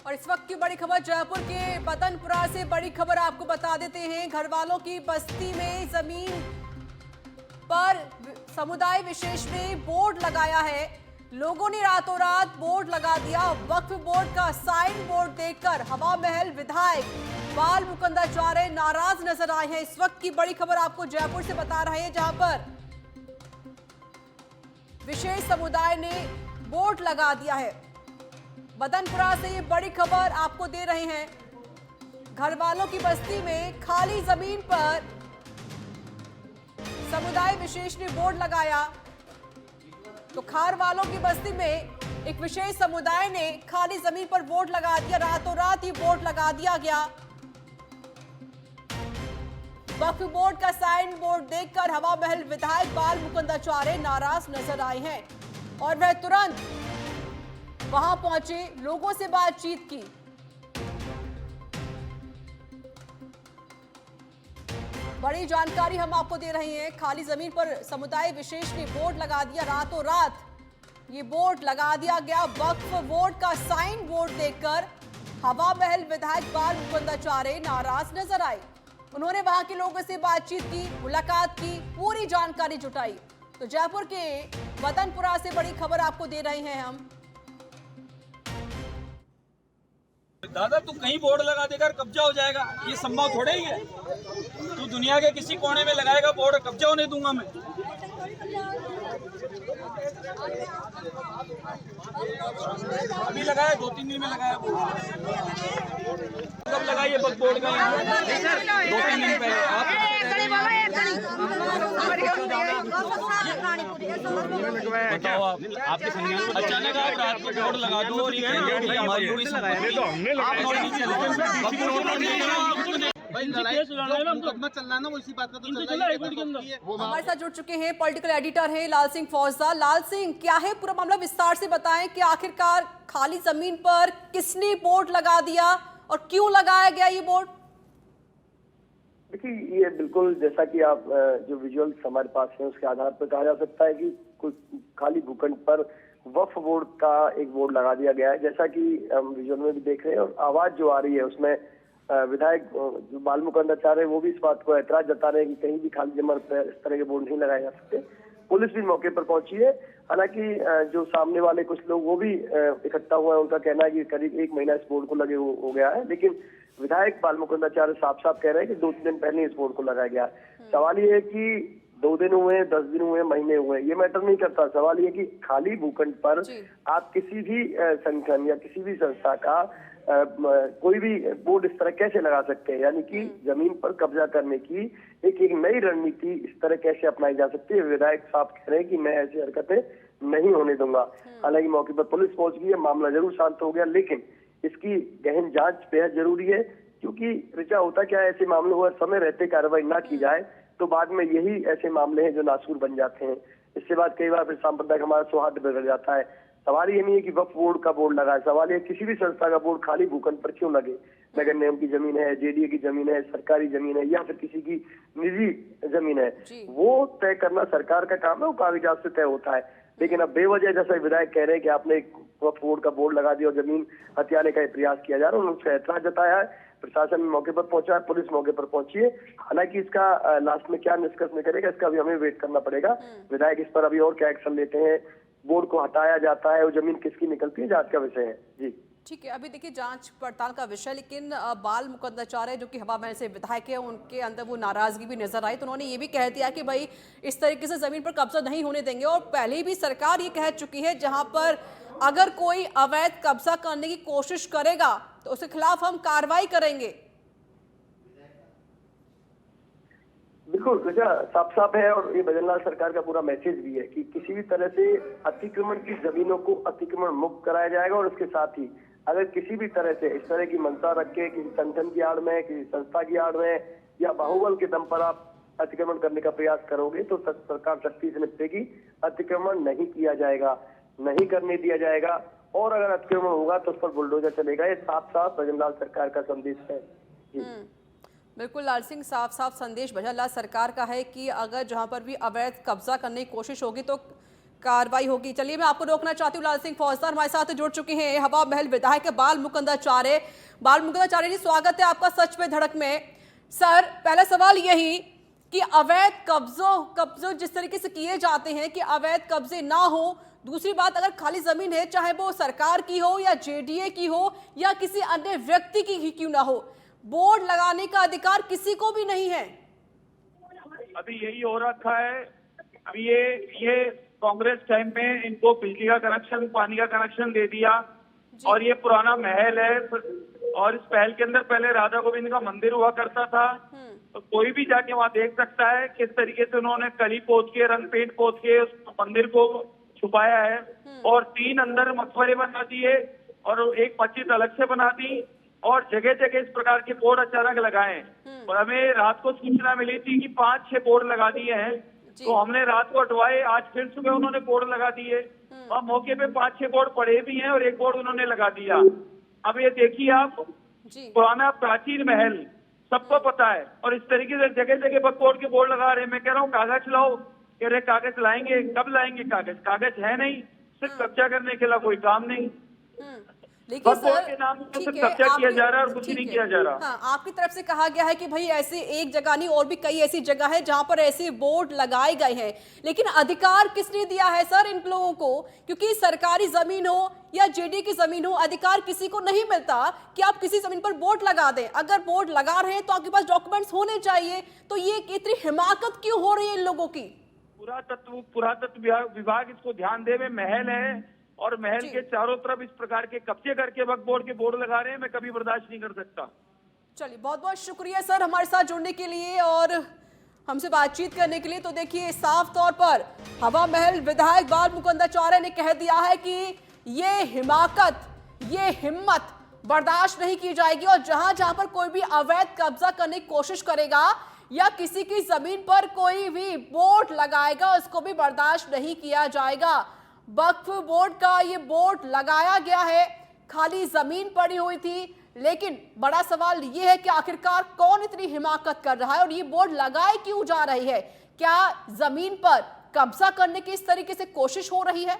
और इस वक्त की बड़ी खबर जयपुर के पतनपुरा से बड़ी खबर आपको बता देते हैं। घर वालों की बस्ती में जमीन पर समुदाय विशेष ने बोर्ड लगाया है। लोगों ने रातों रात बोर्ड लगा दिया। वक्फ बोर्ड का साइन बोर्ड देखकर हवा महल विधायक बाल मुकुंदाचार्य नाराज नजर आए हैं। इस वक्त की बड़ी खबर आपको जयपुर से बता रहे हैं, जहां पर विशेष समुदाय ने बोर्ड लगा दिया है। बदनपुरा से ये बड़ी खबर आपको दे रहे हैं। घर वालों की बस्ती में खाली जमीन पर समुदाय विशेष ने बोर्ड लगाया। तो खार वालों की बस्ती में एक विशेष समुदाय ने खाली जमीन पर बोर्ड लगा दिया। रातों रात ही बोर्ड लगा दिया गया। वक्फ बोर्ड का साइन बोर्ड देखकर हवा महल विधायक बाल मुकुंदाचार्य नाराज नजर आए हैं और वह तुरंत वहां पहुंचे, लोगों से बातचीत की। बड़ी जानकारी हम आपको दे रहे हैं। खाली जमीन पर समुदाय विशेष ने बोर्ड लगा दिया। रातों रात ये बोर्ड लगा दिया गया। वक्फ बोर्ड का साइन बोर्ड देखकर हवा महल विधायक बाल मुकुंदाचार्य नाराज नजर आए। उन्होंने वहां के लोगों से बातचीत की, मुलाकात की, पूरी जानकारी जुटाई। तो जयपुर के बदनपुरा से बड़ी खबर आपको दे रहे हैं हम। दादा तू कहीं बोर्ड लगा देकर कब्जा हो जाएगा, ये संभव थोड़े ही है। तू दुनिया के किसी कोने में लगाएगा बोर्ड, कब्जा होने दूंगा मैं। अभी लगाया, 2-3 दिन में लगाया। कब लगाइए बोर्ड का? 2-3 दिन पहले। बताओ आपके संज्ञान को अचानक आप रात को बोर्ड लगा दो और ये हमारी पूरी संपत्ति हमारे साथ जुड़ चुके हैं पॉलिटिकल एडिटर हैं लाल सिंह फौजदार। लाल सिंह, क्या है पूरा मामला, विस्तार से बताएं कि आखिरकार खाली जमीन पर किसने बोर्ड लगा दिया और क्यों लगाया गया ये बोर्ड? देखिए, ये बिल्कुल जैसा कि आप जो विजुअल्स हमारे पास है उसके आधार पर कहा जा सकता है कि कुछ खाली भूखंड पर वक्फ बोर्ड का एक बोर्ड लगा दिया गया है। जैसा कि हम विजुअल में भी देख रहे हैं और आवाज जो आ रही है उसमें विधायक जो बाल मुकुंदाचार्य वो भी इस बात को ऐतराज जता रहे हैं कि कहीं भी खाली जमीन पर इस तरह के बोर्ड नहीं लगाए जा सकते। पुलिस भी मौके पर पहुंची है। हालांकि जो सामने वाले कुछ लोग वो भी इकट्ठा हुआ है। उनका कहना है कि करीब 1 महीना इस बोर्ड को लगे हो गया है, लेकिन विधायक बाल मुकुंदाचार्य साफ साफ कह रहे हैं कि 2-3 दिन पहले इस बोर्ड को लगाया गया है। सवाल ये है कि 2 दिन हुए, 10 दिन हुए, महीने हुए, ये मैटर नहीं करता। सवाल ये कि खाली भूखंड पर आप किसी भी संगठन या किसी भी संस्था का कोई भी बोर्ड इस तरह कैसे लगा सकते हैं? यानी कि जमीन पर कब्जा करने की एक नई रणनीति इस तरह कैसे अपनाई जा सकती है? विधायक साहब कह रहे हैं कि मैं ऐसी हरकतें नहीं होने दूंगा। हालांकि मौके पर पुलिस पहुंच गई है, मामला जरूर शांत हो गया, लेकिन इसकी गहन जांच बेहद जरूरी है। क्योंकि ऋचा होता क्या है, ऐसे मामलों पर समय रहते कार्रवाई ना की जाए तो बाद में यही ऐसे मामले हैं जो नासूर बन जाते हैं। इसके बाद कई बार फिर सांप्रदायिक हमारा सौहार्द बिगड़ जाता है। सवाल ये नहीं है कि वक्फ बोर्ड का बोर्ड लगा है, सवाल ये किसी भी संस्था का बोर्ड खाली भूखंड पर क्यों लगे? नगर निगम की जमीन है, जेडीए की जमीन है, सरकारी जमीन है या फिर किसी की निजी जमीन है, वो तय करना सरकार का काम है, वो कागजात से तय होता है। लेकिन अब बेवजह जैसा विधायक कह रहे हैं कि आपने एक वक्फ बोर्ड का बोर्ड लगा दिया और जमीन हथियाने का प्रयास किया जा रहा है, उन्होंने ऐतराज जताया है। प्रशासन मौके पर पहुंचा है, पुलिस मौके पर पहुंची है। हालांकि इसका लास्ट में क्या निष्कर्ष निकलेगा इसका भी हमें वेट करना पड़ेगा। विधायक इस पर अभी और क्या एक्शन लेते हैं, बोर्ड को हटाया जाता है, वो जमीन किसकी निकलती है, जांच का विषय है। जी ठीक है, अभी देखिए जांच पड़ताल का विषय, लेकिन बाल मुकुंदाचार्य जो कि हवा महल से विधायक है, उनके अंदर वो नाराजगी भी नजर आई। तो उन्होंने ये भी कह दिया कि भाई इस तरीके से जमीन पर कब्जा नहीं होने देंगे। और पहले भी सरकार ये कह चुकी है जहां पर अगर कोई अवैध कब्जा करने की कोशिश करेगा तो उसके खिलाफ हम कार्रवाई करेंगे। बिल्कुल साफ साफ है और ये भजनलाल सरकार का पूरा मैसेज भी है कि किसी भी तरह से अतिक्रमण की जमीनों को अतिक्रमण मुक्त कराया जाएगा। और उसके साथ ही अगर किसी भी तरह से इस तरह की मंशा रख के किसी संगठन की आड़ में, किसी संस्था की आड़ में या बाहुबल के दम पर आप अतिक्रमण करने का प्रयास करोगे तो सरकार सख्ती से निपटेगी। अतिक्रमण नहीं किया जाएगा, नहीं करने दिया जाएगा, और अगर अतिक्रमण होगा तो उस पर बुलडोजर चलेगा। ये साफ साफ भजनलाल सरकार का संदेश है। बिल्कुल लाल सिंह, साफ साफ संदेश भजनलाल सरकार का है कि अगर जहां पर भी अवैध कब्जा करने की कोशिश होगी तो कार्रवाई होगी। चलिए मैं आपको रोकना चाहती हूँ, लाल सिंह फौजदार हमारे साथ जुड़ चुके हैं, हवा महल विधायक बाल मुकुंदाचार्य। बाल मुकुंदाचार्य जी, स्वागत है आपका सच पे धड़क में। सर, पहला सवाल यही कि अवैध कब्जों जिस तरीके से किए जाते हैं कि अवैध कब्जे ना हो, दूसरी बात अगर खाली जमीन है चाहे वो सरकार की हो या जेडीए की हो या किसी अन्य व्यक्ति की ही क्यों ना हो, बोर्ड लगाने का अधिकार किसी को भी नहीं है। अभी यही हो रखा है। अभी ये कांग्रेस टाइम में इनको बिजली का कनेक्शन, पानी का कनेक्शन दे दिया और ये पुराना महल है। और इस महल के अंदर पहले राधा गोविंद का मंदिर हुआ करता था। तो कोई भी जाके वहाँ देख सकता है किस तरीके से उन्होंने कली पोत के, रंग पेंट पोत के उस मंदिर को छुपाया है। और 3 अंदर मकबरे बना दिए और एक मस्जिद अलग से बना दी और जगह जगह इस प्रकार के बोर्ड अचानक लगाए। और हमें रात को सूचना मिली थी कि 5-6 बोर्ड लगा दिए हैं। तो हमने रात को हटवाए, आज फिर सुबह उन्होंने बोर्ड लगा दिए और मौके पे 5-6 बोर्ड पड़े भी हैं और एक बोर्ड उन्होंने लगा दिया। अब ये देखिए आप, पुराना प्राचीन महल सबको पता है और इस तरीके से जगह जगह पर बोर्ड के बोर्ड लगा रहे हैं। मैं कह रहा हूँ कागज लाओ, कह रहे कागज लाएंगे, कब लाएंगे कागज? कागज है नहीं, सिर्फ कब्जा करने के लिए कोई काम नहीं। लेकिन सर के नाम से ठीक है, कब्जा किया जा रहा है और कुछ नहीं किया जा रहा। हाँ, आपकी तरफ से कहा गया है कि भाई ऐसे एक जगह नहीं और भी कई ऐसी जगह है जहां पर ऐसे बोर्ड लगाए गए हैं, लेकिन अधिकार किसने दिया है सर इन लोगों को? क्योंकि सरकारी जमीन हो या जेडी की जमीन हो, अधिकार किसी को नहीं मिलता कि आप किसी जमीन पर बोर्ड लगा दें। अगर बोर्ड लगा रहे हैं तो आपके पास डॉक्यूमेंट्स होने चाहिए। तो ये इतनी हिमाकत क्यों हो रही है इन लोगों की? पुरातत्व विभाग इसको ध्यान दे। महल है और महल के चारों तरफ इस प्रकार के कब्जे करके वक्फ बोर्ड के बोर्ड लगा रहे हैं। मैं कभी बर्दाश्त नहीं कर सकता। चलिए, बहुत बहुत शुक्रिया सर हमारे साथ जुड़ने के लिए और हमसे बातचीत करने के लिए। तो देखिए, साफ तौर पर हवा महल विधायक बाल मुकुंदाचार्य ने कह दिया है कि ये हिमाकत, ये हिम्मत बर्दाश्त नहीं की जाएगी और जहां जहां पर कोई भी अवैध कब्जा करने की कोशिश करेगा या किसी की जमीन पर कोई भी बोर्ड लगाएगा उसको भी बर्दाश्त नहीं किया जाएगा। वक्फ बोर्ड का ये बोर्ड लगाया गया है, खाली जमीन पड़ी हुई थी, लेकिन बड़ा सवाल ये है कि आखिरकार कौन इतनी हिमाकत कर रहा है और ये बोर्ड लगाए क्यों जा रही है? क्या जमीन पर कब्जा करने की इस तरीके से कोशिश हो रही है?